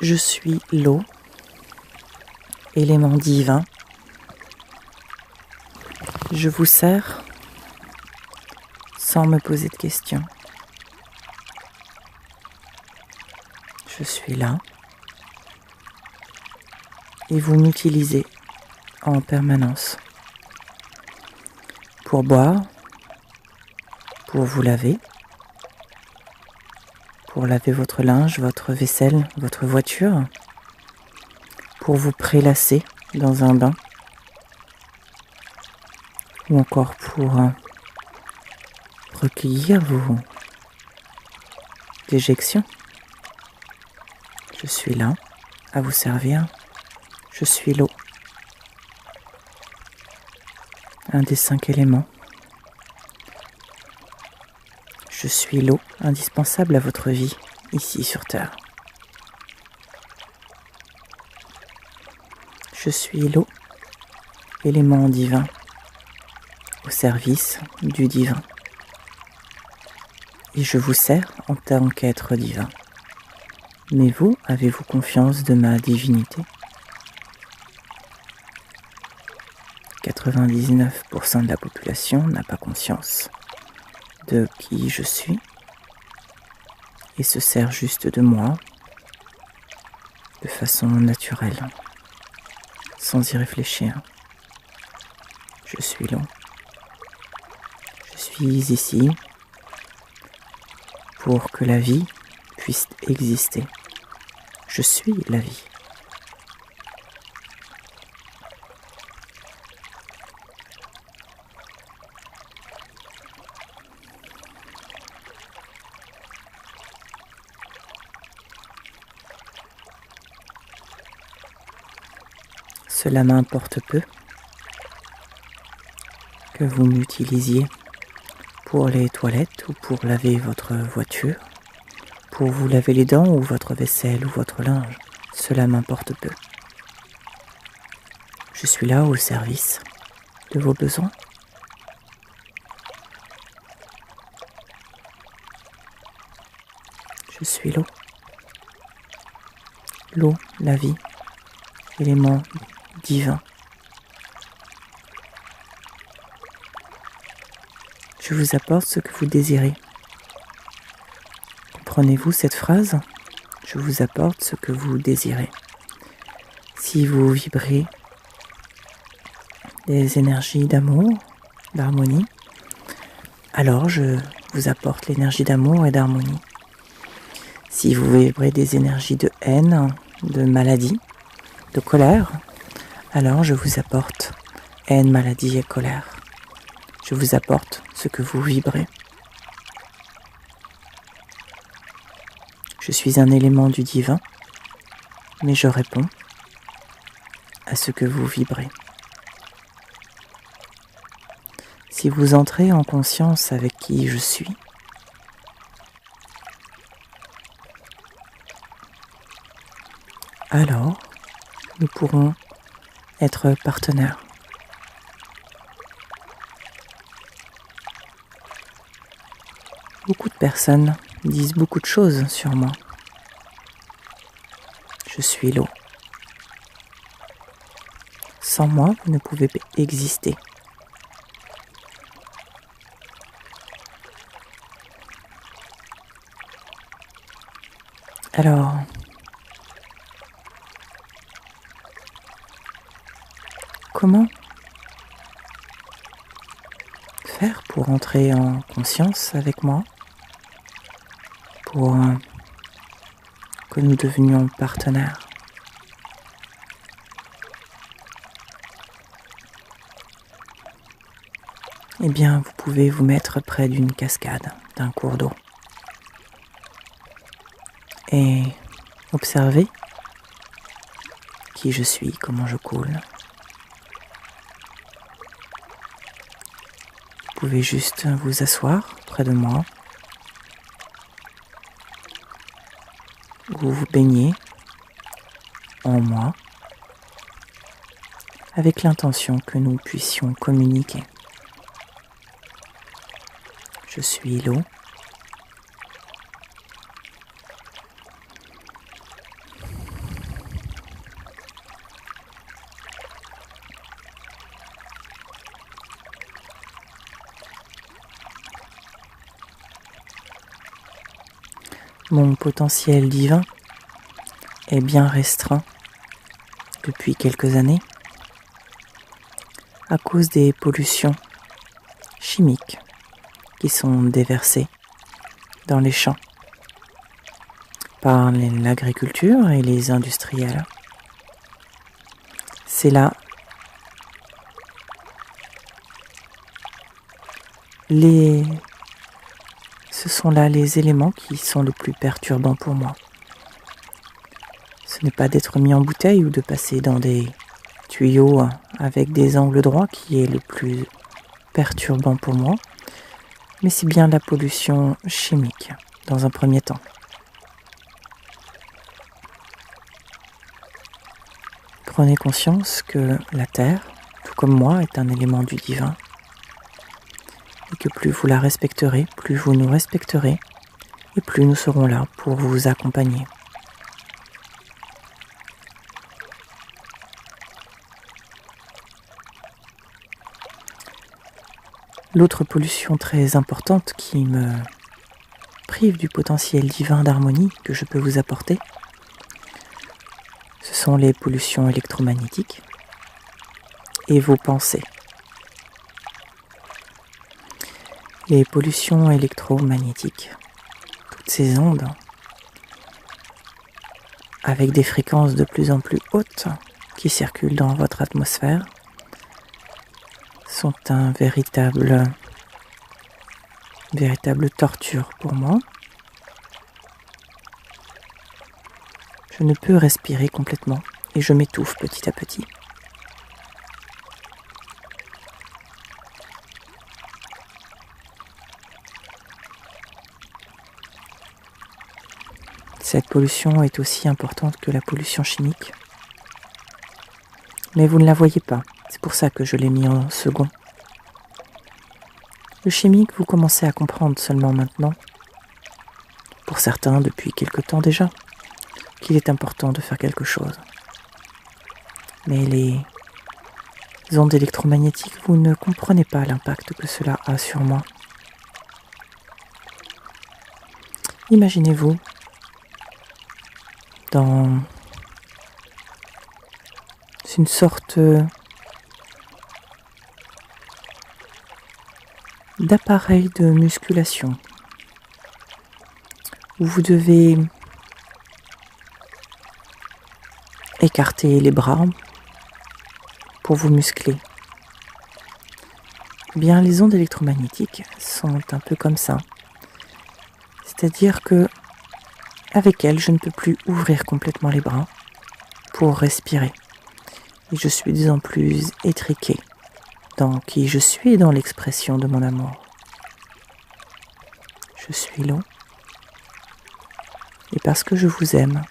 Je suis l'eau, élément divin. Je vous sers sans me poser de questions. Je suis là et vous m'utilisez en permanence pour boire, pour vous laver, pour laver votre linge, votre vaisselle, votre voiture, pour vous prélasser dans un bain ou encore pour recueillir vos déjections. Je suis là à vous servir. Je suis l'eau. Un des 5 éléments. Je suis l'eau indispensable à votre vie, ici sur Terre. Je suis l'eau, élément divin, au service du divin. Et je vous sers en tant qu'être divin. Mais vous, avez-vous confiance de ma divinité ? 99% de la population n'a pas conscience de qui je suis et se sert juste de moi de façon naturelle, sans y réfléchir. Je suis l'eau. Je suis ici pour que la vie puisse exister. Je suis la vie. Cela m'importe peu que vous m'utilisiez pour les toilettes ou pour laver votre voiture, pour vous laver les dents ou votre vaisselle ou votre linge. Cela m'importe peu. Je suis là au service de vos besoins. Je suis l'eau. L'eau, la vie, élément divin. Je vous apporte ce que vous désirez. Comprenez-vous cette phrase ? Je vous apporte ce que vous désirez. Si vous vibrez des énergies d'amour, d'harmonie, alors je vous apporte l'énergie d'amour et d'harmonie. Si vous vibrez des énergies de haine, de maladie, de colère, alors je vous apporte haine, maladie et colère. Je vous apporte ce que vous vibrez. Je suis un élément du divin, mais je réponds à ce que vous vibrez. Si vous entrez en conscience avec qui je suis, alors nous pourrons être partenaires. Beaucoup de personnes disent beaucoup de choses sur moi. Je suis l'eau. Sans moi, vous ne pouvez pas exister. Alors, comment faire pour entrer en conscience avec moi, pour que nous devenions partenaires? Eh bien, vous pouvez vous mettre près d'une cascade, d'un cours d'eau, et observer qui je suis, comment je coule. Vous pouvez juste vous asseoir près de moi, ou vous baigner en moi, avec l'intention que nous puissions communiquer. Je suis l'eau. Mon potentiel divin est bien restreint depuis quelques années à cause des pollutions chimiques qui sont déversées dans les champs par l'agriculture et les industriels. Ce sont là les éléments qui sont les plus perturbants pour moi. Ce n'est pas d'être mis en bouteille ou de passer dans des tuyaux avec des angles droits qui est le plus perturbant pour moi, mais c'est bien la pollution chimique dans un premier temps. Prenez conscience que la Terre, tout comme moi, est un élément du divin et que plus vous la respecterez, plus vous nous respecterez et plus nous serons là pour vous accompagner. L'autre pollution très importante qui me prive du potentiel divin d'harmonie que je peux vous apporter, ce sont les pollutions électromagnétiques et vos pensées. Les pollutions électromagnétiques, toutes ces ondes, avec des fréquences de plus en plus hautes qui circulent dans votre atmosphère, sont un véritable torture pour moi. Je ne peux respirer complètement et je m'étouffe petit à petit. Cette pollution est aussi importante que la pollution chimique. Mais vous ne la voyez pas, c'est pour ça que je l'ai mis en second. Le chimique, vous commencez à comprendre seulement maintenant, pour certains depuis quelque temps déjà, qu'il est important de faire quelque chose. Mais les ondes électromagnétiques, vous ne comprenez pas l'impact que cela a sur moi. Imaginez-vous dans une sorte d'appareil de musculation où vous devez écarter les bras pour vous muscler. Eh bien, les ondes électromagnétiques sont un peu comme ça. C'est-à-dire que avec elles, je ne peux plus ouvrir complètement les bras pour respirer. Et je suis de plus en plus étriquée dans qui je suis et dans l'expression de mon amour. Je suis long. Et parce que je vous aime,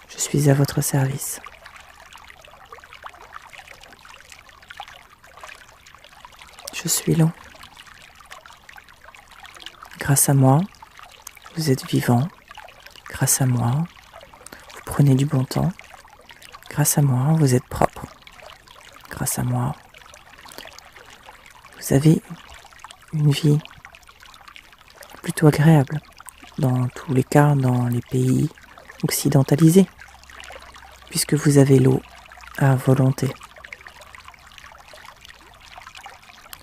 je suis à votre service. Je suis long. Grâce à moi, vous êtes vivant. Grâce à moi, vous prenez du bon temps. Grâce à moi, vous êtes propre. Grâce à moi, vous avez une vie plutôt agréable. Dans tous les cas, dans les pays occidentalisés, puisque vous avez l'eau à volonté.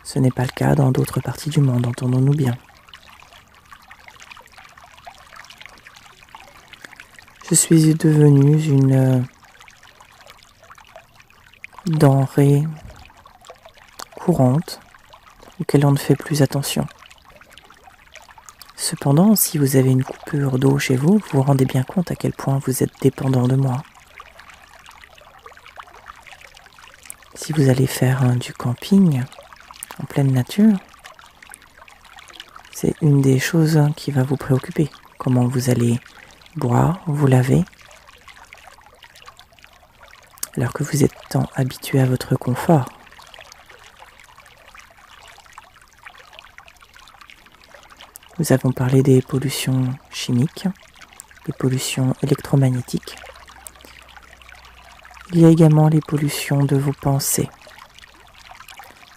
Ce n'est pas le cas dans d'autres parties du monde, entendons-nous bien. Je suis devenue une denrée courante auquel on ne fait plus attention. Cependant, si vous avez une coupure d'eau chez vous, vous vous rendez bien compte à quel point vous êtes dépendant de moi. Si vous allez faire du camping en pleine nature, c'est une des choses qui va vous préoccuper. Comment vous allez boire, vous laver, alors que vous êtes tant habitué à votre confort. Nous avons parlé des pollutions chimiques, des pollutions électromagnétiques. Il y a également les pollutions de vos pensées.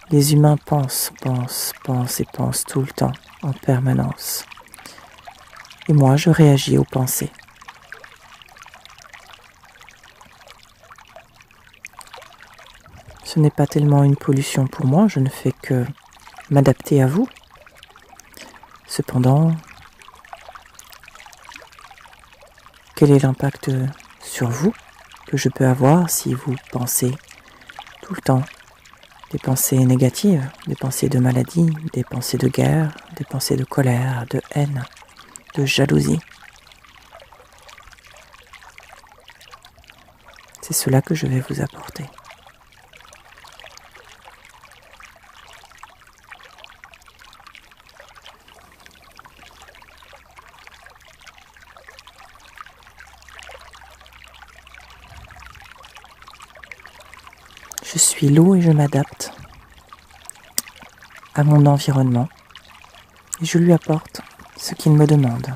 Les humains pensent et pensent tout le temps, en permanence. Et moi, je réagis aux pensées. Ce n'est pas tellement une pollution pour moi, je ne fais que m'adapter à vous. Cependant, quel est l'impact sur vous que je peux avoir si vous pensez tout le temps des pensées négatives, des pensées de maladie, des pensées de guerre, des pensées de colère, de haine, de jalousie? C'est cela que je vais vous apporter. Je suis l'eau et je m'adapte à mon environnement et je lui apporte ce qu'il me demande.